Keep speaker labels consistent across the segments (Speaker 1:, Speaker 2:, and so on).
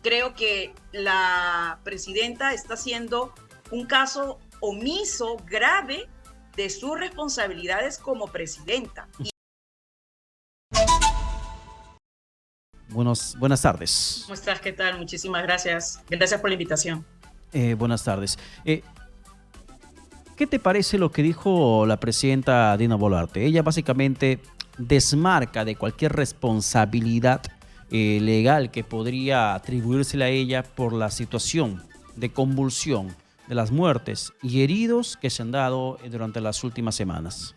Speaker 1: Creo que la presidenta está haciendo un caso omiso grave de sus responsabilidades como presidenta.
Speaker 2: Buenas tardes.
Speaker 1: ¿Cómo estás? ¿Qué tal? Muchísimas gracias. Gracias por la invitación.
Speaker 2: Buenas tardes. ¿Qué te parece lo que dijo la presidenta Dina Boluarte? Ella básicamente desmarca de cualquier responsabilidad legal que podría atribuírsela a ella por la situación de convulsión de las muertes y heridos que se han dado durante las últimas semanas.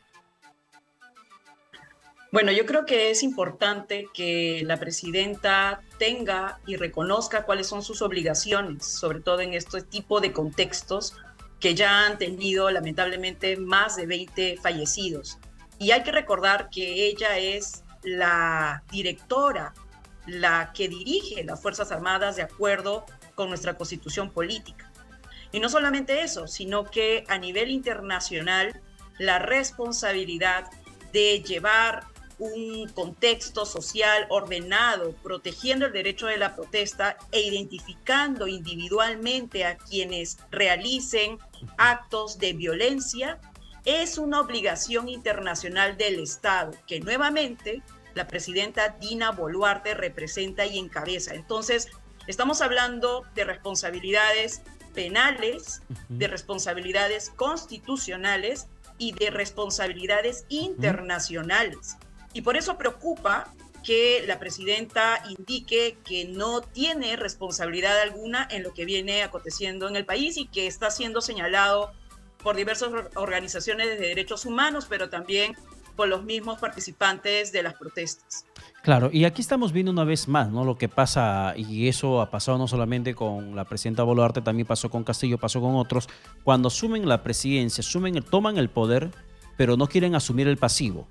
Speaker 1: Bueno, yo creo que es importante que la presidenta tenga y reconozca cuáles son sus obligaciones, sobre todo en este tipo de contextos que ya han tenido lamentablemente más de 20 fallecidos. Y hay que recordar que ella es la directora, la que dirige las Fuerzas Armadas de acuerdo con nuestra constitución política. Y no solamente eso, sino que a nivel internacional la responsabilidad de llevar un contexto social ordenado, protegiendo el derecho de la protesta e identificando individualmente a quienes realicen actos de violencia, es una obligación internacional del Estado, que nuevamente la presidenta Dina Boluarte representa y encabeza. Entonces, estamos hablando de responsabilidades penales, de responsabilidades constitucionales y de responsabilidades internacionales. Y por eso preocupa que la presidenta indique que no tiene responsabilidad alguna en lo que viene aconteciendo en el país y que está siendo señalado por diversas organizaciones de derechos humanos, pero también por los mismos participantes de las protestas.
Speaker 2: Claro, y aquí estamos viendo una vez más, ¿no? Lo que pasa, y eso ha pasado no solamente con la presidenta Boluarte, también pasó con Castillo, pasó con otros, cuando asumen la presidencia, toman el poder, pero no quieren asumir el pasivo.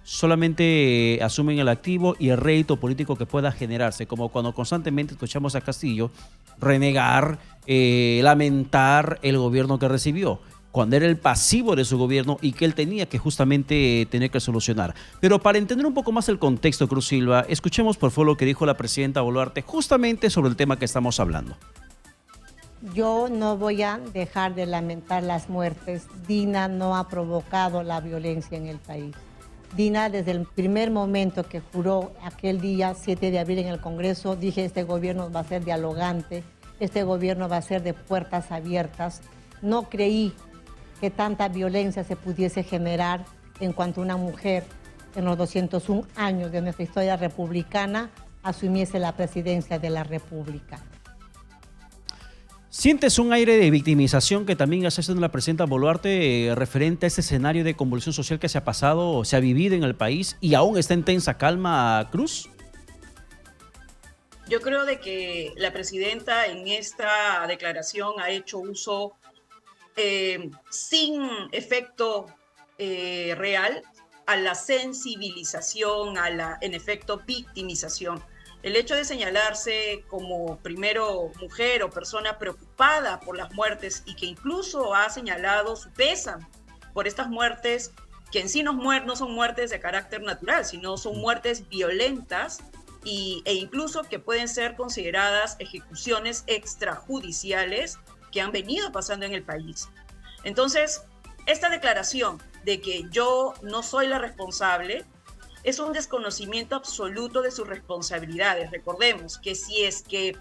Speaker 2: Solamente asumen el activo y el rédito político que pueda generarse, como cuando constantemente escuchamos a Castillo renegar, lamentar el gobierno que recibió, cuando era el pasivo de su gobierno y que él tenía que justamente tener que solucionar. Pero para entender un poco más el contexto, Cruz Silva, escuchemos por favor lo que dijo la presidenta Boluarte justamente sobre el tema que estamos hablando.
Speaker 3: Yo no voy a dejar de lamentar las muertes. Dina no ha provocado la violencia en el país. Dina, desde el primer momento que juró aquel día 7 de abril en el Congreso, dije, este gobierno va a ser dialogante, este gobierno va a ser de puertas abiertas. No creí que tanta violencia se pudiese generar en cuanto una mujer en los 201 años de nuestra historia republicana asumiese la presidencia de la República.
Speaker 2: ¿Sientes un aire de victimización que también está haciendo la presidenta Boluarte referente a este escenario de convulsión social que se ha pasado, se ha vivido en el país y aún está en tensa calma, Cruz?
Speaker 1: Yo creo de que la presidenta en esta declaración ha hecho uso sin efecto real a la sensibilización, a la, en efecto, victimización. El hecho de señalarse como primero mujer o persona preocupada por las muertes y que incluso ha señalado su pésame por estas muertes, que en sí no son muertes de carácter natural, sino son muertes violentas e incluso que pueden ser consideradas ejecuciones extrajudiciales que han venido pasando en el país. Entonces, esta declaración de que yo no soy la responsable es un desconocimiento absoluto de sus responsabilidades. Recordemos que si es que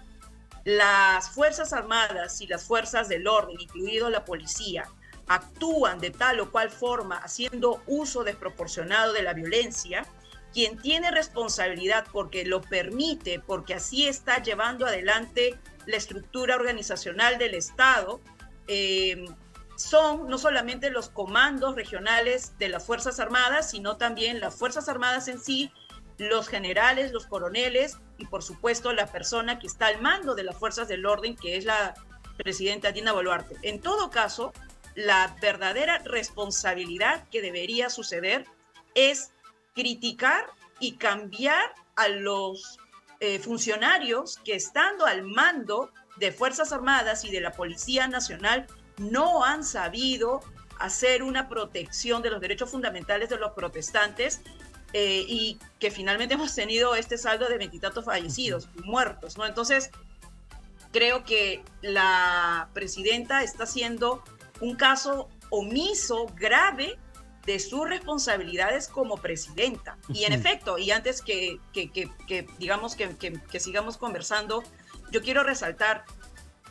Speaker 1: las Fuerzas Armadas y las fuerzas del orden, incluido la policía, actúan de tal o cual forma, haciendo uso desproporcionado de la violencia, quien tiene responsabilidad porque lo permite, porque así está llevando adelante la estructura organizacional del Estado, son no solamente los comandos regionales de las Fuerzas Armadas, sino también las Fuerzas Armadas en sí, los generales, los coroneles y por supuesto la persona que está al mando de las fuerzas del orden, que es la presidenta Dina Boluarte. En todo caso, la verdadera responsabilidad que debería suceder es criticar y cambiar a los funcionarios que estando al mando de Fuerzas Armadas y de la Policía Nacional no han sabido hacer una protección de los derechos fundamentales de los protestantes y que finalmente hemos tenido este saldo de 20 y tantos fallecidos, muertos, ¿no? Entonces, Creo que la presidenta está haciendo un caso omiso grave de sus responsabilidades como presidenta. Y en efecto, y antes que digamos que sigamos conversando, yo quiero resaltar,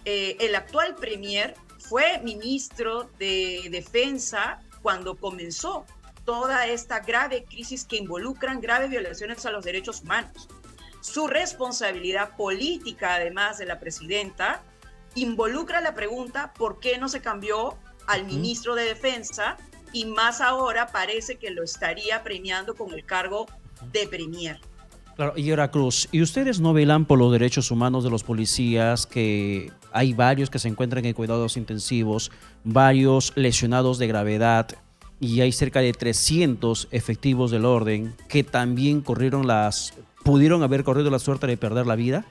Speaker 1: el actual premier fue ministro de Defensa cuando comenzó toda esta grave crisis que involucran graves violaciones a los derechos humanos. Su responsabilidad política, además de la presidenta, involucra la pregunta ¿por qué no se cambió al ministro de Defensa? Y más ahora parece que lo estaría premiando con el cargo de premier.
Speaker 2: Claro, y ahora Cruz, ¿y ustedes no velan por los derechos humanos de los policías? Que hay varios que se encuentran en cuidados intensivos, varios lesionados de gravedad, y hay cerca de 300 efectivos del orden que también pudieron haber corrido la suerte de perder la vida.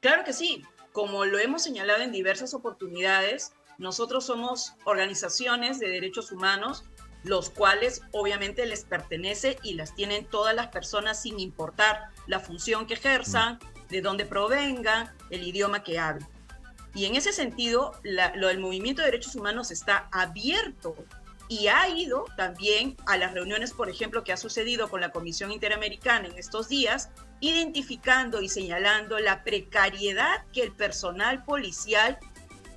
Speaker 1: Claro que sí, como lo hemos señalado en diversas oportunidades, nosotros somos organizaciones de derechos humanos, los cuales obviamente les pertenece y las tienen todas las personas sin importar la función que ejerzan, de dónde provengan, el idioma que hablen. Y en ese sentido, lo del movimiento de derechos humanos está abierto y ha ido también a las reuniones, por ejemplo, que ha sucedido con la Comisión Interamericana en estos días, identificando y señalando la precariedad que el personal policial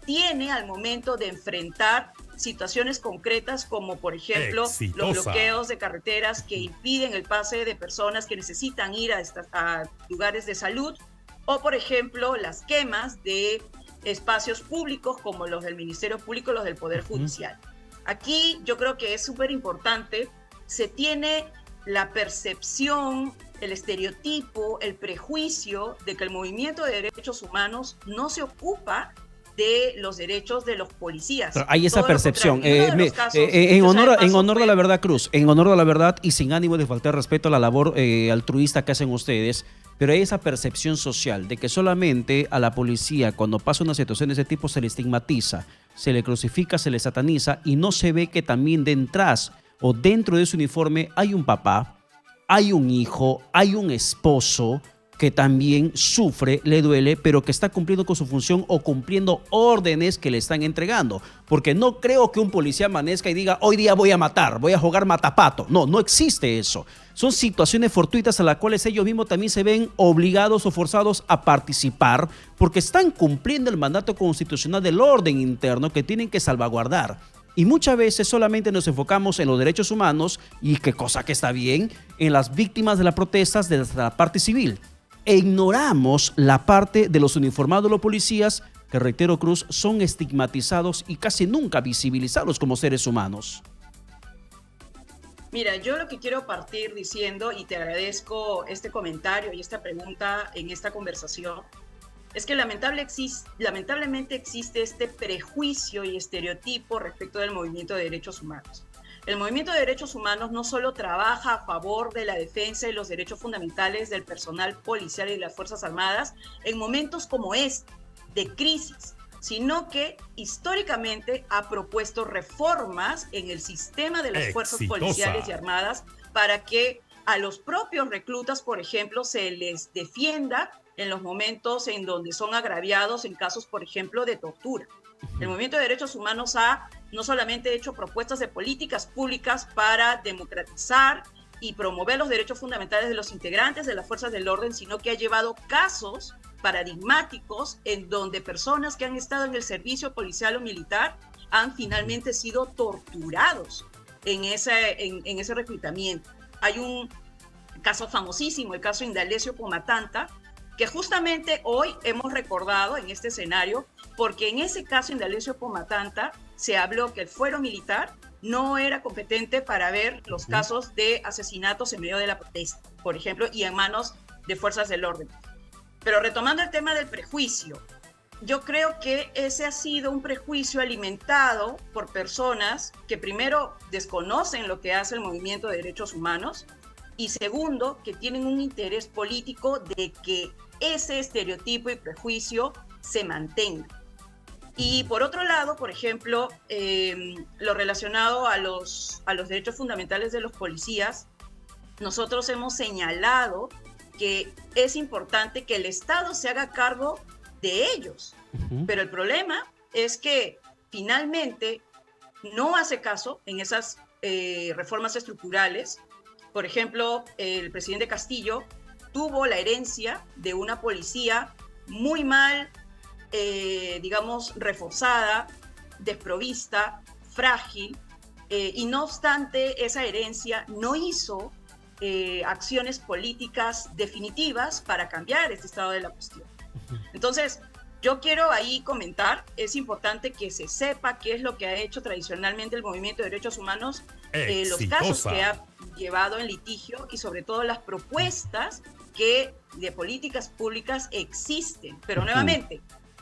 Speaker 1: tiene al momento de enfrentar situaciones concretas como, por ejemplo, los bloqueos de carreteras que impiden el pase de personas que necesitan ir a lugares de salud, o, por ejemplo, las quemas de espacios públicos como los del Ministerio Público, los del Poder Judicial. Aquí yo creo que es súper importante, se tiene la percepción, el estereotipo, el prejuicio de que el movimiento de derechos humanos no se ocupa de los derechos de los policías.
Speaker 2: Pero hay esa percepción. En honor a la verdad, Cruz, en honor a la verdad y sin ánimo de faltar respeto a la labor altruista que hacen ustedes, pero hay esa percepción social de que solamente a la policía, cuando pasa una situación de ese tipo, se le estigmatiza, se le crucifica, se le sataniza, y no se ve que también detrás o dentro de su uniforme hay un papá, hay un hijo, hay un esposo que también sufre, le duele, pero que está cumpliendo con su función o cumpliendo órdenes que le están entregando. Porque no creo que un policía amanezca y diga, hoy día voy a matar, voy a jugar matapato. No, no existe eso. Son situaciones fortuitas a las cuales ellos mismos también se ven obligados o forzados a participar porque están cumpliendo el mandato constitucional del orden interno que tienen que salvaguardar. Y muchas veces solamente nos enfocamos en los derechos humanos y, qué cosa que está bien, en las víctimas de las protestas de la parte civil. E ignoramos la parte de los uniformados de los policías que, reitero, Cruz, son estigmatizados y casi nunca visibilizados como seres humanos.
Speaker 1: Mira, yo lo que quiero partir diciendo, y te agradezco este comentario y esta pregunta en esta conversación, es que lamentablemente existe este prejuicio y estereotipo respecto del movimiento de derechos humanos. El movimiento de derechos humanos no solo trabaja a favor de la defensa y los derechos fundamentales del personal policial y de las Fuerzas Armadas en momentos como este, de crisis, sino que históricamente ha propuesto reformas en el sistema de las fuerzas policiales y armadas para que a los propios reclutas, por ejemplo, se les defienda en los momentos en donde son agraviados en casos, por ejemplo, de tortura. El movimiento de derechos humanos ha no solamente hecho propuestas de políticas públicas para democratizar y promover los derechos fundamentales de los integrantes de las fuerzas del orden, sino que ha llevado casos paradigmáticos en donde personas que han estado en el servicio policial o militar han finalmente sido torturados en ese reclutamiento. Hay un caso famosísimo, el caso Indalecio Comatanta, que justamente hoy hemos recordado en este escenario, porque en ese caso Indalecio Comatanta se habló que el fuero militar no era competente para ver los casos de asesinatos en medio de la protesta, por ejemplo, y en manos de fuerzas del orden. Pero retomando el tema del prejuicio, yo creo que ese ha sido un prejuicio alimentado por personas que primero desconocen lo que hace el movimiento de derechos humanos y segundo, que tienen un interés político de que ese estereotipo y prejuicio se mantenga. Y por otro lado, por ejemplo, lo relacionado a los derechos fundamentales de los policías, nosotros hemos señalado que es importante que el Estado se haga cargo de ellos. Pero el problema es que finalmente no hace caso en esas reformas estructurales. Por ejemplo, el presidente Castillo tuvo la herencia de una policía muy mal, digamos, reforzada, desprovista, frágil, y no obstante esa herencia no hizo acciones políticas definitivas para cambiar este estado de la cuestión. Entonces, yo quiero ahí comentar, es importante que se sepa qué es lo que ha hecho tradicionalmente el movimiento de derechos humanos, los casos que ha llevado en litigio y sobre todo las propuestas que de políticas públicas existen. Pero nuevamente,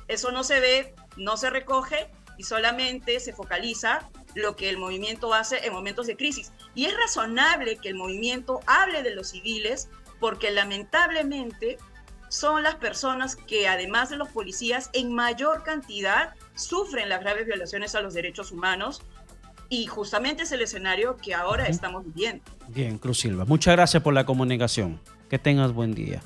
Speaker 1: eso no se ve, no se recoge y solamente se focaliza lo que el movimiento hace en momentos de crisis. Y es razonable que el movimiento hable de los civiles porque lamentablemente son las personas que, además de los policías, en mayor cantidad sufren las graves violaciones a los derechos humanos y justamente es el escenario que ahora estamos viviendo.
Speaker 2: Bien, Cruz Silva. Muchas gracias por la comunicación. Que tengas buen día.